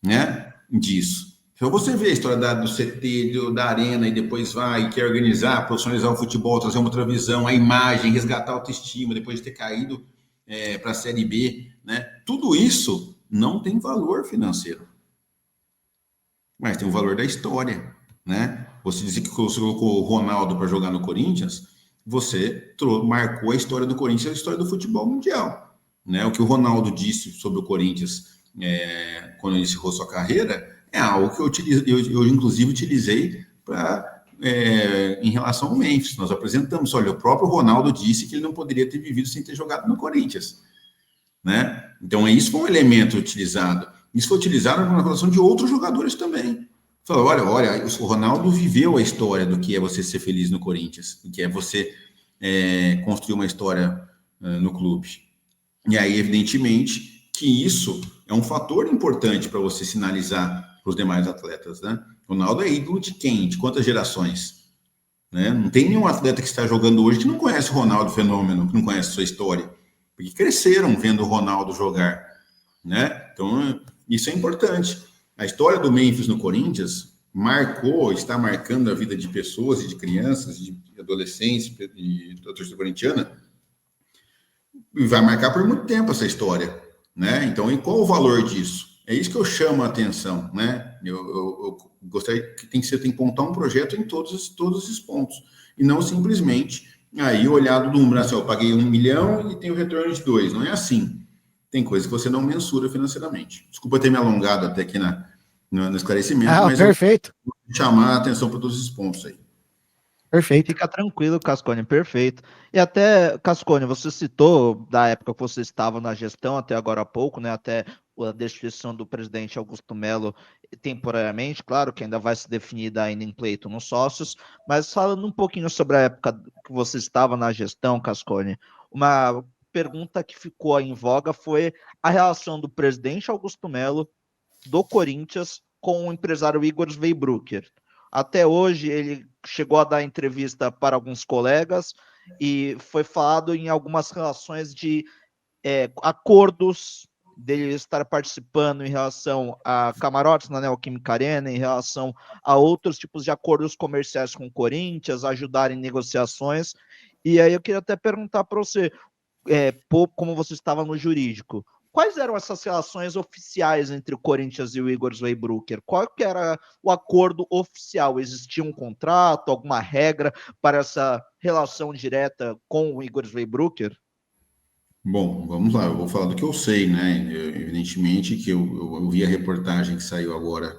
né, disso. Então você vê a história do CT, da Arena, e depois vai e quer organizar, profissionalizar o futebol, trazer uma outra visão, a imagem, resgatar a autoestima, depois de ter caído para a Série B, né? Tudo isso não tem valor financeiro, mas tem o valor da história, né? Você disse que você colocou o Ronaldo para jogar no Corinthians, você marcou a história do Corinthians, a história do futebol mundial, né? O que o Ronaldo disse sobre o Corinthians quando ele encerrou sua carreira é algo que eu inclusive utilizei em relação ao Memphis. Nós apresentamos, olha, o próprio Ronaldo disse que ele não poderia ter vivido sem ter jogado no Corinthians, né? Então, isso foi um elemento utilizado. Isso foi utilizado na relação de outros jogadores também. Falou, olha, o Ronaldo viveu a história do que é você ser feliz no Corinthians, do que é você construir uma história no clube. E aí, evidentemente, que isso é um fator importante para você sinalizar para os demais atletas, né? O Ronaldo é ídolo de quem? De quantas gerações? né? Não tem nenhum atleta que está jogando hoje que não conhece o Ronaldo Fenômeno, que não conhece a sua história, porque cresceram vendo o Ronaldo jogar, né? Então, isso é importante. A história do Memphis no Corinthians está marcando a vida de pessoas e de crianças, de adolescentes e da torcida corintiana, e vai marcar por muito tempo essa história, né? Então, e qual o valor disso? É isso que eu chamo a atenção, né? Eu gostaria que tem que montar um projeto em todos esses pontos, e não simplesmente aí olhado do número, assim, eu paguei 1 milhão e tenho retorno de 2. Não é assim. Tem coisa que você não mensura financeiramente. Desculpa ter me alongado até aqui no esclarecimento, mas perfeito. eu vou chamar a atenção para todos esses pontos aí. Perfeito. Fica tranquilo, Cascone, perfeito. E até, Cascone, você citou da época que você estava na gestão até agora há pouco, né? Até a destituição do presidente Augusto Melo temporariamente, claro que ainda vai se definir ainda em pleito nos sócios, mas falando um pouquinho sobre a época que você estava na gestão, Cascone, uma pergunta que ficou em voga foi a relação do presidente Augusto Melo do Corinthians com o empresário Igor Sveibrucker. Até hoje, ele chegou a dar entrevista para alguns colegas e foi falado em algumas relações de acordos dele estar participando em relação a camarotes na Neoquímica Arena, em relação a outros tipos de acordos comerciais com o Corinthians, ajudar em negociações. E aí eu queria até perguntar para você, como você estava no jurídico, quais eram essas relações oficiais entre o Corinthians e o Igor Zweibrucker? Qual que era o acordo oficial? Existia um contrato, alguma regra para essa relação direta com o Igor Zweibrucker? Bom, vamos lá, eu vou falar do que eu sei, né? Evidentemente que eu vi a reportagem que saiu agora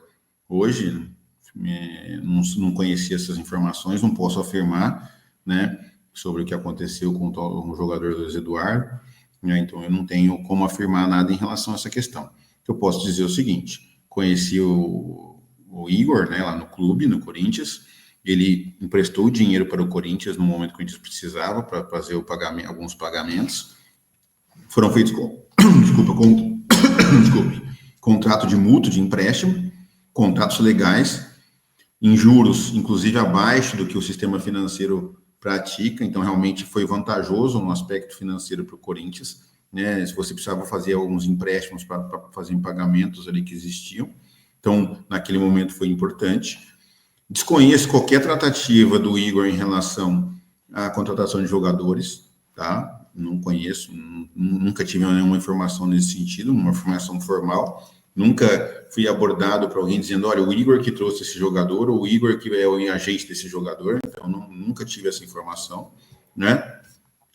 hoje, não conhecia essas informações, não posso afirmar, né, sobre o que aconteceu com o jogador Luiz Eduardo, né? Então eu não tenho como afirmar nada em relação a essa questão. Eu posso dizer o seguinte: conheci o Igor, né, lá no clube, no Corinthians. Ele emprestou dinheiro para o Corinthians no momento que o Corinthians precisava para fazer alguns pagamentos. Foram feitos contrato de mútuo, de empréstimo, contratos legais, em juros, inclusive abaixo do que o sistema financeiro pratica. Então, realmente foi vantajoso no aspecto financeiro para o Corinthians, né? Se você precisava fazer alguns empréstimos para fazer pagamentos ali que existiam. Então, naquele momento foi importante. Desconheço qualquer tratativa do Igor em relação à contratação de jogadores, tá? Não conheço, nunca tive nenhuma informação nesse sentido, uma informação formal. Nunca fui abordado para alguém dizendo, olha, o Igor que trouxe esse jogador, ou o Igor que é o agente desse jogador. Então, nunca tive essa informação, né?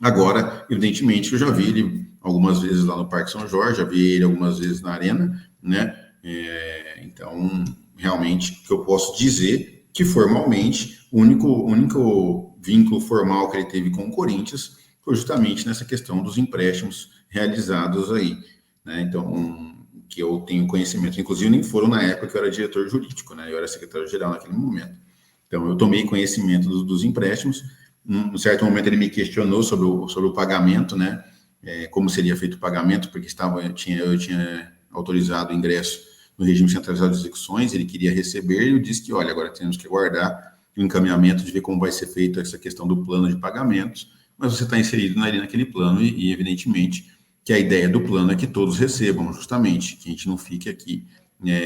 Agora, evidentemente, eu já vi ele algumas vezes lá no Parque São Jorge, já vi ele algumas vezes na Arena, né? Então, realmente, o que eu posso dizer que formalmente, o único vínculo formal que ele teve com o Corinthians foi justamente nessa questão dos empréstimos realizados aí, né? Então, que eu tenho conhecimento, inclusive nem foram na época que eu era diretor jurídico, né? Eu era secretário-geral naquele momento. Então, eu tomei conhecimento dos empréstimos. Em certo momento, ele me questionou sobre o pagamento, né? Como seria feito o pagamento, porque eu tinha autorizado o ingresso no regime centralizado de execuções, ele queria receber, e eu disse que, olha, agora temos que aguardar o encaminhamento de ver como vai ser feita essa questão do plano de pagamentos, mas você está inserido ali naquele plano e, evidentemente, que a ideia do plano é que todos recebam, justamente, que a gente não fique aqui,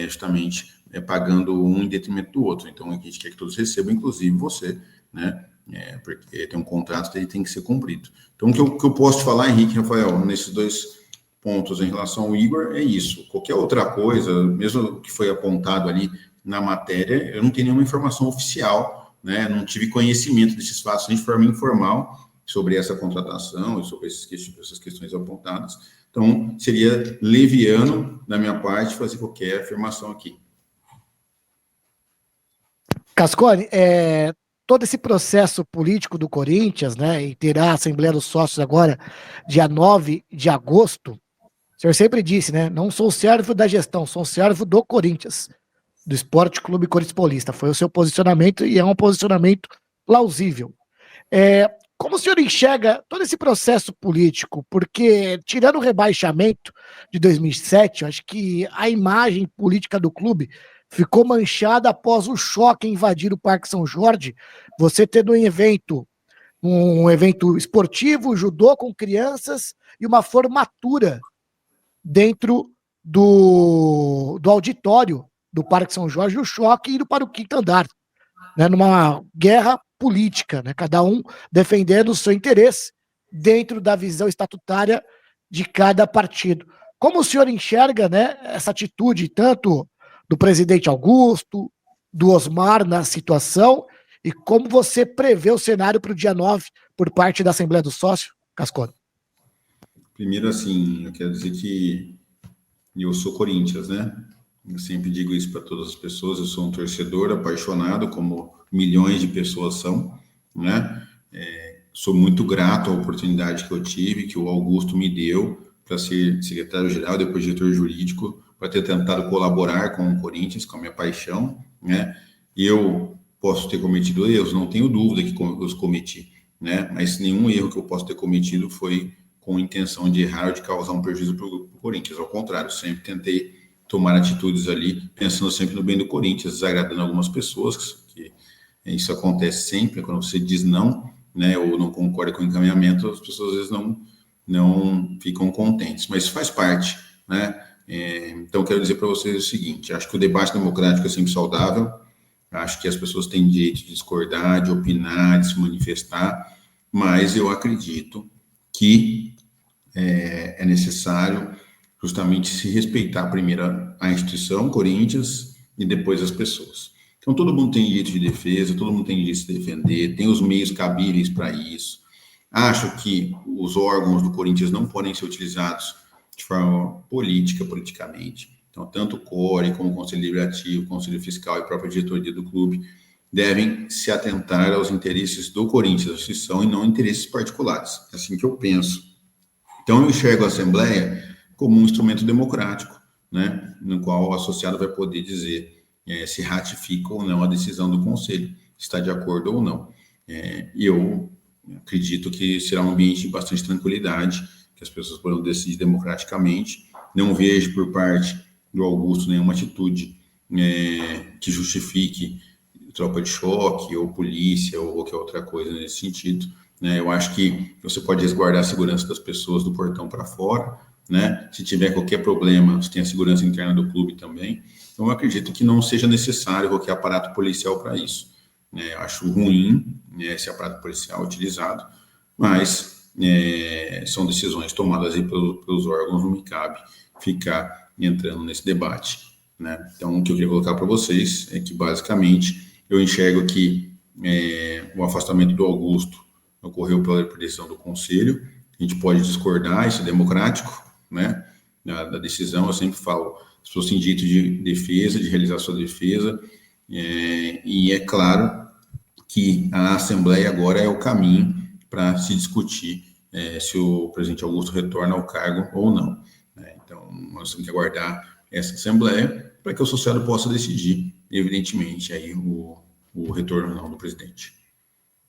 justamente, pagando um em detrimento do outro. Então, a gente quer que todos recebam, inclusive você, né? Porque tem um contrato, ele tem que ser cumprido. Então, o que eu posso te falar, Henrique e Rafael, nesses dois pontos em relação ao Igor, é isso. Qualquer outra coisa, mesmo que foi apontado ali na matéria, eu não tenho nenhuma informação oficial, né? Não tive conhecimento desses fatos de forma informal sobre essa contratação e sobre essas questões apontadas. Então, seria leviano, da minha parte, fazer qualquer afirmação aqui. Cascone, todo esse processo político do Corinthians, né, e terá a Assembleia dos Sócios agora, dia 9 de agosto, o senhor sempre disse, né, não sou servo da gestão, sou servo do Corinthians, do Esporte Clube Corinthians Paulista. Foi o seu posicionamento e é um posicionamento plausível. Como o senhor enxerga todo esse processo político? Porque, tirando o rebaixamento de 2007, eu acho que a imagem política do clube ficou manchada após o choque em invadir o Parque São Jorge. Você tendo um evento esportivo, judô com crianças e uma formatura dentro do auditório do Parque São Jorge, o choque indo para o quinto andar, né, numa guerra política, né, cada um defendendo o seu interesse dentro da visão estatutária de cada partido. Como o senhor enxerga, né, essa atitude tanto do presidente Augusto, do Osmar na situação, e como você prevê o cenário para o dia 9 por parte da Assembleia do Sócio, Cascone? Primeiro, assim, eu quero dizer que eu sou Corinthians, né? Eu sempre digo isso para todas as pessoas, eu sou um torcedor apaixonado, como milhões de pessoas são, né? Sou muito grato à oportunidade que eu tive, que o Augusto me deu para ser secretário-geral, depois diretor jurídico, para ter tentado colaborar com o Corinthians, com a minha paixão, né? Eu posso ter cometido erros, não tenho dúvida que eu os cometi, né? Mas nenhum erro que eu possa ter cometido foi com intenção de errar ou de causar um prejuízo para o Corinthians. Ao contrário, sempre tentei tomar atitudes ali, pensando sempre no bem do Corinthians, desagradando algumas pessoas, que isso acontece sempre, quando você diz não, né, ou não concorda com o encaminhamento, as pessoas às vezes não ficam contentes, mas faz parte, né? Então, quero dizer para vocês o seguinte, acho que o debate democrático é sempre saudável, acho que as pessoas têm direito de discordar, de opinar, de se manifestar, mas eu acredito que é necessário justamente se respeitar primeiro a instituição, Corinthians, e depois as pessoas. Então, todo mundo tem direito de defesa, todo mundo tem direito de se defender, tem os meios cabíveis para isso. Acho que os órgãos do Corinthians não podem ser utilizados de forma politicamente. Então, tanto o CORE, como o Conselho Deliberativo, o Conselho Fiscal e a própria diretoria do clube devem se atentar aos interesses do Corinthians, da instituição, e não interesses particulares. É assim que eu penso. Então, eu enxergo a Assembleia como um instrumento democrático, né, no qual o associado vai poder dizer se ratifica ou não a decisão do Conselho, se está de acordo ou não. E eu acredito que será um ambiente de bastante tranquilidade, que as pessoas poderão decidir democraticamente. Não vejo por parte do Augusto nenhuma atitude que justifique tropa de choque ou polícia ou qualquer outra coisa nesse sentido. Né? Eu acho que você pode resguardar a segurança das pessoas do portão para fora, né? Se tiver qualquer problema, você tem a segurança interna do clube também. Então, eu acredito que não seja necessário qualquer aparato policial para isso. Eu acho ruim, né, esse aparato policial utilizado, mas são decisões tomadas aí pelos órgãos, não me cabe ficar entrando nesse debate. Né? Então, o que eu queria colocar para vocês é que, basicamente, eu enxergo que o afastamento do Augusto ocorreu pela decisão do Conselho. A gente pode discordar, isso é democrático, né, da decisão. Eu sempre falo, as pessoas têm direito de defesa, de realizar sua defesa, e é claro que a Assembleia agora é o caminho para se discutir se o presidente Augusto retorna ao cargo ou não. Então, nós temos que aguardar essa Assembleia para que o associado possa decidir, evidentemente, aí o retorno ou não do presidente.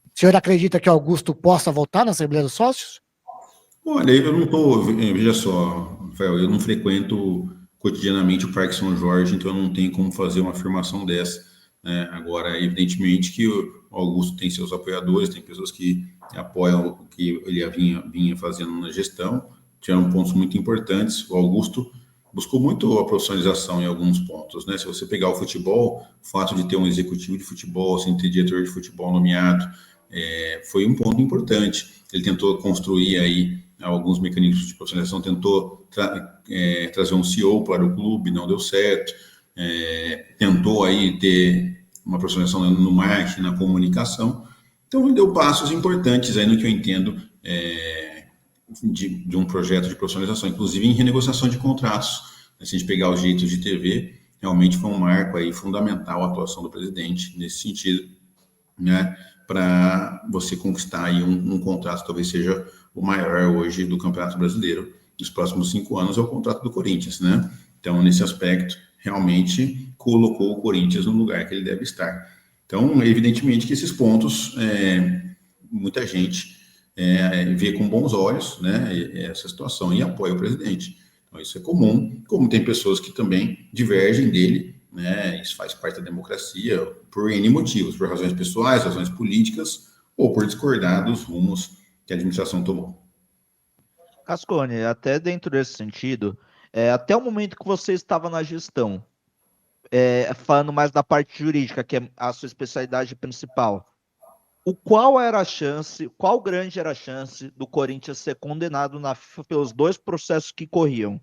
O senhor acredita que Augusto possa voltar na Assembleia dos Sócios? Olha, eu não estou, veja só, Rafael, eu não frequento cotidianamente o Parque São Jorge, então eu não tenho como fazer uma afirmação dessa. Né? Agora, evidentemente que o Augusto tem seus apoiadores, tem pessoas que apoiam o que ele vinha fazendo na gestão, tiveram pontos muito importantes. O Augusto buscou muito a profissionalização em alguns pontos. Né? Se você pegar o futebol, o fato de ter um executivo de futebol, sem ter diretor de futebol nomeado, foi um ponto importante. Ele tentou construir aí alguns mecanismos de profissionalização, tentou trazer um CEO para o clube, não deu certo, tentou aí ter uma profissionalização no marketing, na comunicação. Então, ele deu passos importantes aí no que eu entendo de um projeto de profissionalização, inclusive em renegociação de contratos. Se a gente pegar os direitos de TV, realmente foi um marco aí fundamental a atuação do presidente nesse sentido, né, para você conquistar aí um contrato, talvez seja o maior hoje do Campeonato Brasileiro. Nos próximos 5 anos é o contrato do Corinthians, né? Então, nesse aspecto, realmente colocou o Corinthians no lugar que ele deve estar. Então, evidentemente que esses pontos, muita gente vê com bons olhos, né, essa situação e apoia o presidente. Então, isso é comum, como tem pessoas que também divergem dele, né, isso faz parte da democracia, por N motivos, por razões pessoais, razões políticas, ou por discordar dos rumos que a administração tomou. Cascone, até dentro desse sentido, até o momento que você estava na gestão, falando mais da parte jurídica, que é a sua especialidade principal, qual grande era a chance do Corinthians ser condenado na FIFA pelos dois processos que corriam?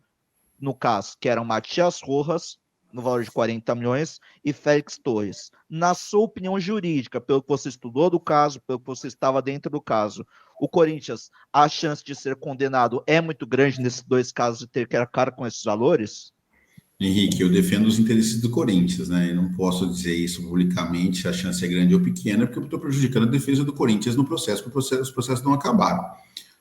No caso, que eram Matias Rojas, no valor de 40 milhões, e Félix Torres. Na sua opinião jurídica, pelo que você estudou do caso, pelo que você estava dentro do caso, o Corinthians, a chance de ser condenado é muito grande nesses dois casos de ter que arcar com esses valores? Henrique, eu defendo os interesses do Corinthians, né? Eu não posso dizer isso publicamente, se a chance é grande ou pequena, porque eu estou prejudicando a defesa do Corinthians no processo, porque os processos não acabaram.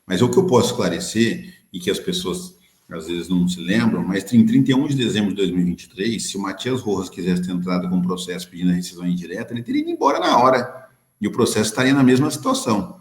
Mas o que eu posso esclarecer, e que as pessoas às vezes não se lembram, mas em 31 de dezembro de 2023, se o Matias Rojas quisesse ter entrado com um processo pedindo a rescisão indireta, ele teria ido embora na hora, e o processo estaria na mesma situação,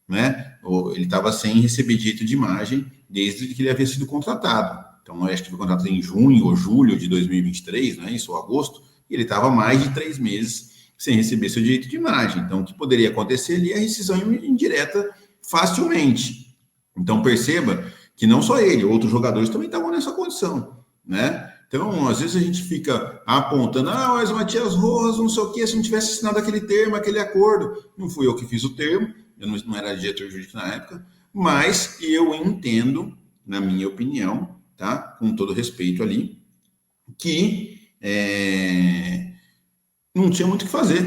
né? Ele estava sem receber direito de imagem desde que ele havia sido contratado. Então, eu acho que foi contratado em junho ou julho de 2023, não é isso, ou agosto, e ele estava mais de 3 meses sem receber seu direito de imagem. Então, o que poderia acontecer ali é a rescisão indireta facilmente. Então, perceba que não só ele, outros jogadores também estavam nessa condição, né? Então, às vezes a gente fica apontando, mas o Matias Rojas, não sei o quê, se não tivesse assinado aquele termo, aquele acordo. Não fui eu que fiz o termo, eu não era diretor jurídico na época, mas eu entendo, na minha opinião, tá? Com todo respeito ali, que não tinha muito o que fazer.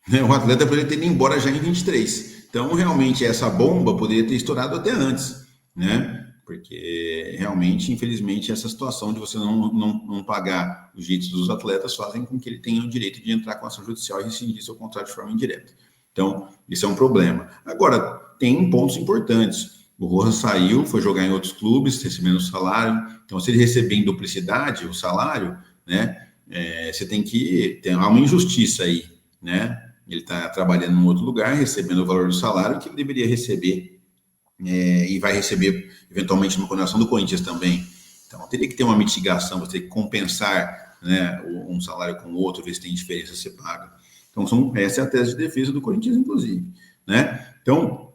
O atleta poderia ter ido embora já em 23. Então, realmente, essa bomba poderia ter estourado até antes, né? Porque, realmente, infelizmente, essa situação de você não pagar os direitos dos atletas fazem com que ele tenha o direito de entrar com ação judicial e rescindir seu contrato de forma indireta. Então, isso é um problema. Agora, tem pontos importantes. O Rojas saiu, foi jogar em outros clubes, recebendo salário. Então, se ele receber em duplicidade o salário, né, você tem que ter uma injustiça aí, né? Ele está trabalhando em outro lugar, recebendo o valor do salário que ele deveria receber, e vai receber, eventualmente, uma condenação do Corinthians também. Então, teria que ter uma mitigação, você tem que compensar, né, um salário com o outro, ver se tem diferença a ser paga. Então, essa é a tese de defesa do Corinthians, inclusive, né? Então,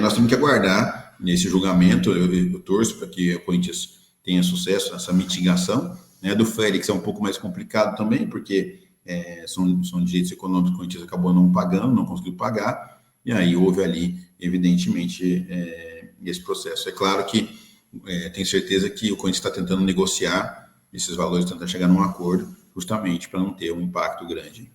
nós temos que aguardar nesse julgamento. Eu torço para que o Corinthians tenha sucesso nessa mitigação, né? Do Félix é um pouco mais complicado também, porque são direitos econômicos que o Corinthians acabou não pagando, não conseguiu pagar, e aí houve ali, evidentemente, esse processo. É claro que tenho certeza que o Corinthians está tentando negociar esses valores, tentar chegar num acordo, justamente para não ter um impacto grande.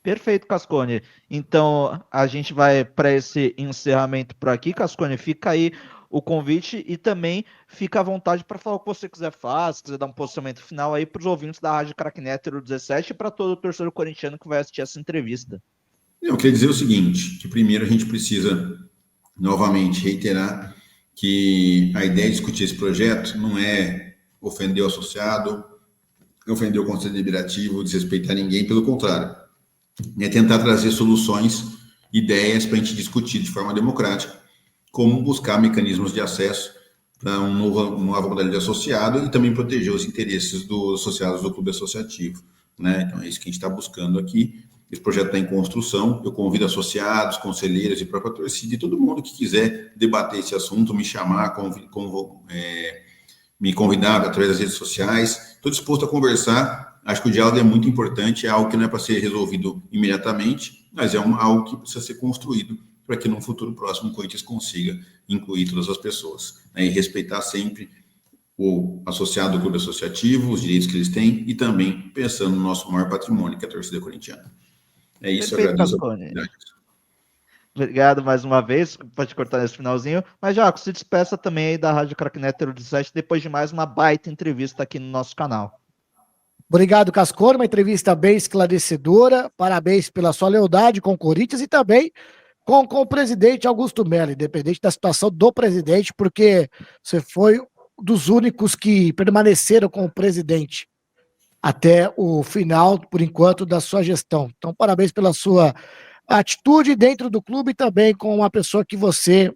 Perfeito, Cascone. Então, a gente vai para esse encerramento por aqui. Cascone, fica aí o convite e também fica à vontade para falar o que você quiser falar, se quiser dar um posicionamento final aí para os ouvintes da Rádio Cracknet 17 e para todo o torcedor corintiano que vai assistir essa entrevista. Eu queria dizer o seguinte, que primeiro a gente precisa, novamente, reiterar que a ideia de discutir esse projeto não é ofender o associado, ofender o Conselho Deliberativo, desrespeitar ninguém, pelo contrário. É tentar trazer soluções, ideias para a gente discutir de forma democrática, como buscar mecanismos de acesso para uma nova modalidade de associado e também proteger os interesses dos associados do clube associativo, né? Então é isso que a gente está buscando aqui. Esse projeto está em construção. Eu convido associados, conselheiros e própria torcida e todo mundo que quiser debater esse assunto, me chamar, me convidar através das redes sociais. Estou disposto a conversar. Acho que o diálogo é muito importante, é algo que não é para ser resolvido imediatamente, mas é algo que precisa ser construído para que no futuro próximo o Corinthians consiga incluir todas as pessoas, né, e respeitar sempre o associado do clube associativo, os direitos que eles têm e também pensando no nosso maior patrimônio, que é a torcida corintiana. É isso, Perfeito, agradeço a Cascone. oportunidade. Obrigado mais uma vez, pode cortar nesse finalzinho, mas Jaco, se despeça também aí da Rádio Cracknet 17 depois de mais uma baita entrevista aqui no nosso canal. Obrigado, Cascone, uma entrevista bem esclarecedora, parabéns pela sua lealdade com o Corinthians e também com o presidente Augusto Melo, independente da situação do presidente, porque você foi dos únicos que permaneceram com o presidente até o final, por enquanto, da sua gestão. Então, parabéns pela sua atitude dentro do clube também com uma pessoa que você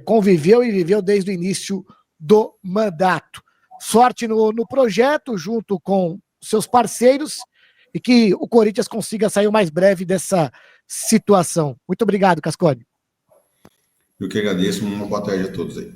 conviveu e viveu desde o início do mandato. Sorte no projeto, junto com seus parceiros, e que o Corinthians consiga sair o mais breve dessa situação. Muito obrigado, Cascone. Eu que agradeço, uma boa tarde a todos aí.